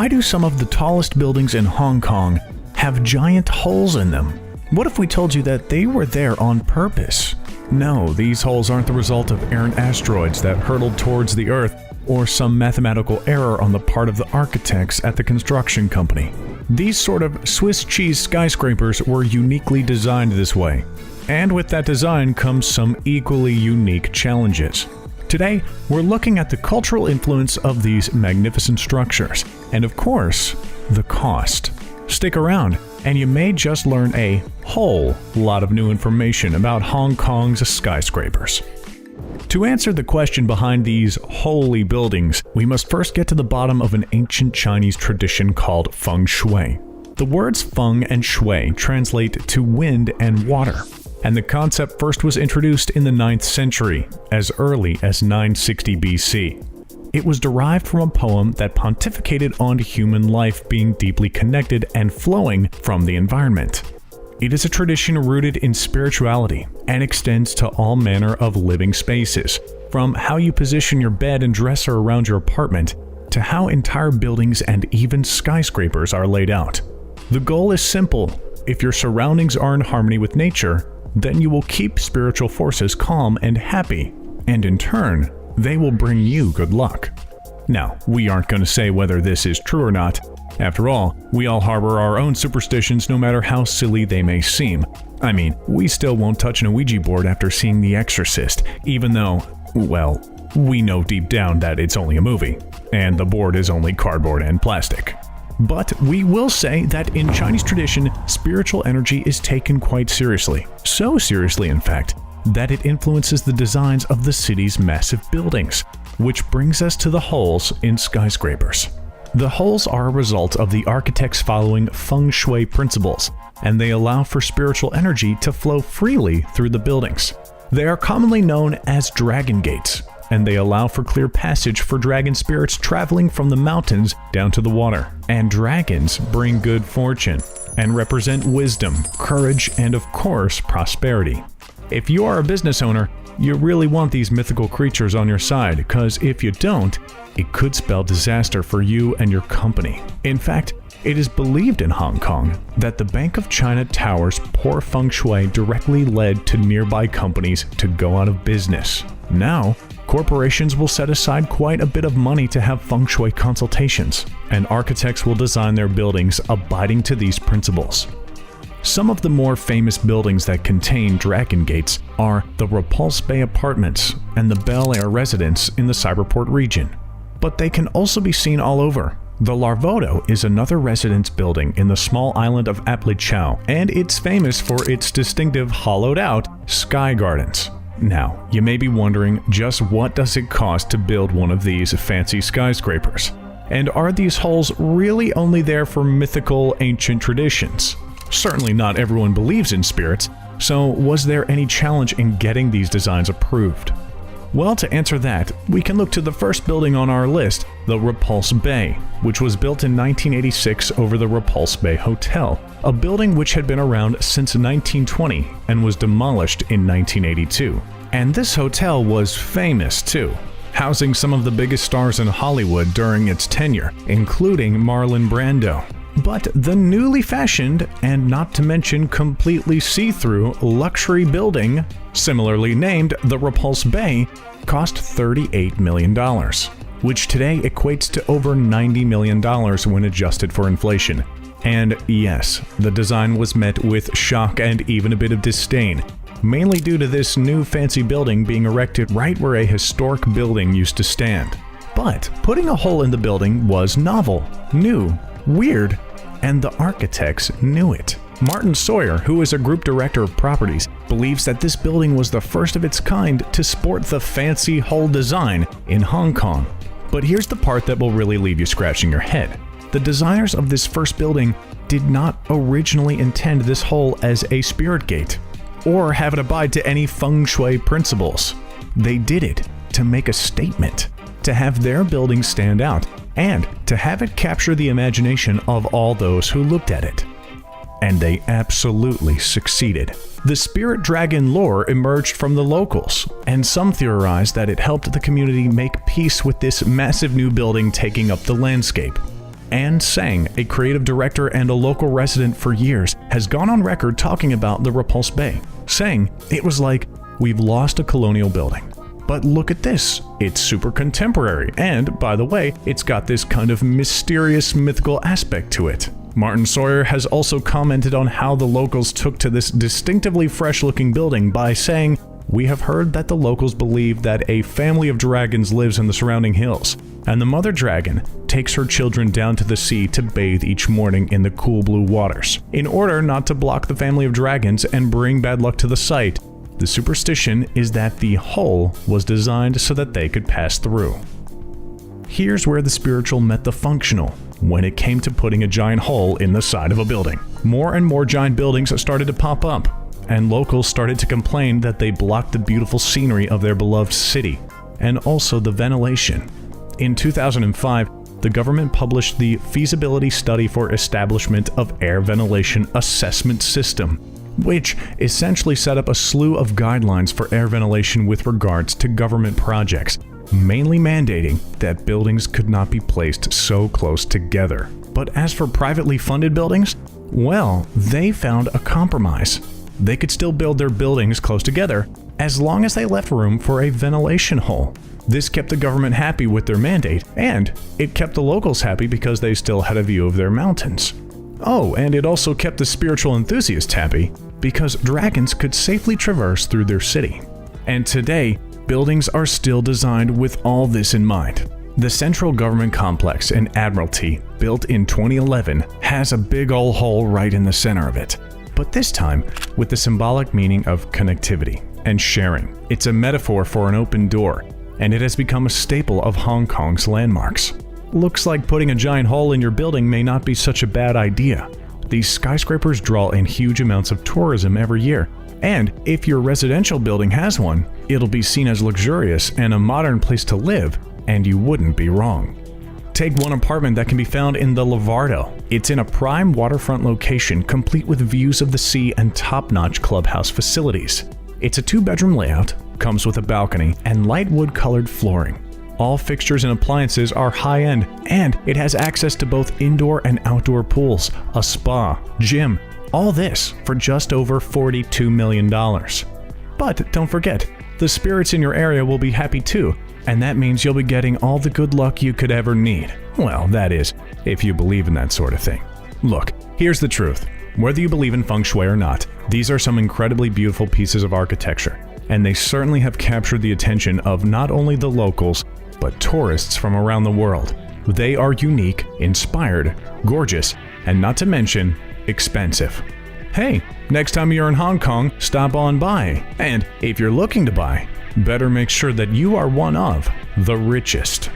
why do some of the tallest buildings in Hong Kong have giant holes in them? What if we told you that they were there on purpose? No, these holes aren't the result of errant asteroids that hurtled towards the Earth or some mathematical error on the part of the architects at the construction company. These sort of Swiss cheese skyscrapers were uniquely designed this way. And with that design comes some equally unique challenges. Today, we're looking at the cultural influence of these magnificent structures, and of course, the cost. Stick around, and you may just learn a whole lot of new information about Hong Kong's skyscrapers. To answer the question behind these holy buildings, we must first get to the bottom of an ancient Chinese tradition called feng shui. The words feng and shui translate to wind and water, and the concept first was introduced in the 9th century, as early as 960 BC. It was derived from a poem that pontificated on human life being deeply connected and flowing from the environment. It is a tradition rooted in spirituality and extends to all manner of living spaces, from how you position your bed and dresser around your apartment to how entire buildings and even skyscrapers are laid out. The goal is simple: if your surroundings are in harmony with nature, then you will keep spiritual forces calm and happy, and in turn, they will bring you good luck. Now, we aren't going to say whether this is true or not. After all, we all harbor our own superstitions no matter how silly they may seem. I mean, we still won't touch an Ouija board after seeing The Exorcist, even though, well, we know deep down that it's only a movie, and the board is only cardboard and plastic. But we will say that in Chinese tradition, spiritual energy is taken quite seriously. So seriously, in fact, that it influences the designs of the city's massive buildings, which brings us to the holes in skyscrapers. The holes are a result of the architects following feng shui principles, and they allow for spiritual energy to flow freely through the buildings. They are commonly known as dragon gates, and they allow for clear passage for dragon spirits traveling from the mountains down to the water. And dragons bring good fortune and represent wisdom, courage, and of course, prosperity. If you are a business owner, you really want these mythical creatures on your side, because if you don't, it could spell disaster for you and your company. In fact, it is believed in Hong Kong that the Bank of China Tower's poor feng shui directly led to nearby companies to go out of business. Now, corporations will set aside quite a bit of money to have feng shui consultations, and architects will design their buildings abiding to these principles. Some of the more famous buildings that contain dragon gates are the Repulse Bay Apartments and the Bel Air Residence in the Cyberport region. But they can also be seen all over. The Larvoto is another residence building in the small island of Aplicao, and it's famous for its distinctive hollowed-out sky gardens. Now, you may be wondering, just what does it cost to build one of these fancy skyscrapers? And are these holes really only there for mythical, ancient traditions? Certainly not everyone believes in spirits, so was there any challenge in getting these designs approved? Well, to answer that, we can look to the first building on our list, the Repulse Bay, which was built in 1986 over the Repulse Bay Hotel, a building which had been around since 1920 and was demolished in 1982. And this hotel was famous too, housing some of the biggest stars in Hollywood during its tenure, including Marlon Brando. But the newly fashioned, and not to mention completely see-through, luxury building, similarly named the Repulse Bay, cost $38 million, which today equates to over $90 million when adjusted for inflation. And yes, the design was met with shock and even a bit of disdain, mainly due to this new fancy building being erected right where a historic building used to stand. But putting a hole in the building was novel, new, weird, and the architects knew it. Martin Sawyer, who is a group director of properties, believes that this building was the first of its kind to sport the fancy hole design in Hong Kong. But here's the part that will really leave you scratching your head. The designers of this first building did not originally intend this hole as a spirit gate, or have it abide to any feng shui principles. They did it to make a statement, to have their building stand out, and to have it capture the imagination of all those who looked at it. And they absolutely succeeded. The spirit dragon lore emerged from the locals, and some theorized that it helped the community make peace with this massive new building taking up the landscape. Anne Sang, a creative director and a local resident for years, has gone on record talking about the Repulse Bay, saying, "It was like, we've lost a colonial building. But look at this, it's super contemporary, and, by the way, it's got this kind of mysterious, mythical aspect to it." Martin Sawyer has also commented on how the locals took to this distinctively fresh-looking building by saying, "We have heard that the locals believe that a family of dragons lives in the surrounding hills, and the mother dragon takes her children down to the sea to bathe each morning in the cool blue waters. In order not to block the family of dragons and bring bad luck to the site, the superstition is that the hole was designed so that they could pass through." Here's where the spiritual met the functional when it came to putting a giant hole in the side of a building. More and more giant buildings started to pop up, and locals started to complain that they blocked the beautiful scenery of their beloved city, and also the ventilation. In 2005, the government published the Feasibility Study for Establishment of Air Ventilation Assessment System, which essentially set up a slew of guidelines for air ventilation with regards to government projects, mainly mandating that buildings could not be placed so close together. But as for privately funded buildings, well, they found a compromise. They could still build their buildings close together as long as they left room for a ventilation hole. This kept the government happy with their mandate, and it kept the locals happy because they still had a view of their mountains. Oh, and it also kept the spiritual enthusiasts happy because dragons could safely traverse through their city. And today, buildings are still designed with all this in mind. The Central Government Complex in Admiralty, built in 2011, has a big ol' hole right in the center of it. But this time, with the symbolic meaning of connectivity and sharing. It's a metaphor for an open door, and it has become a staple of Hong Kong's landmarks. Looks like putting a giant hole in your building may not be such a bad idea. These skyscrapers draw in huge amounts of tourism every year, and if your residential building has one, it'll be seen as luxurious and a modern place to live, and you wouldn't be wrong. Take one apartment that can be found in the Lavardo. It's in a prime waterfront location complete with views of the sea and top-notch clubhouse facilities. It's a 2-bedroom layout, comes with a balcony, and light wood-colored flooring. All fixtures and appliances are high-end, and it has access to both indoor and outdoor pools, a spa, gym, all this for just over $42 million. But don't forget, the spirits in your area will be happy too, and that means you'll be getting all the good luck you could ever need. Well, that is, if you believe in that sort of thing. Look, here's the truth. Whether you believe in feng shui or not, these are some incredibly beautiful pieces of architecture, and they certainly have captured the attention of not only the locals, but tourists from around the world. They are unique, inspired, gorgeous, and not to mention, expensive. Hey, next time you're in Hong Kong, stop on by. And if you're looking to buy, better make sure that you are one of the richest.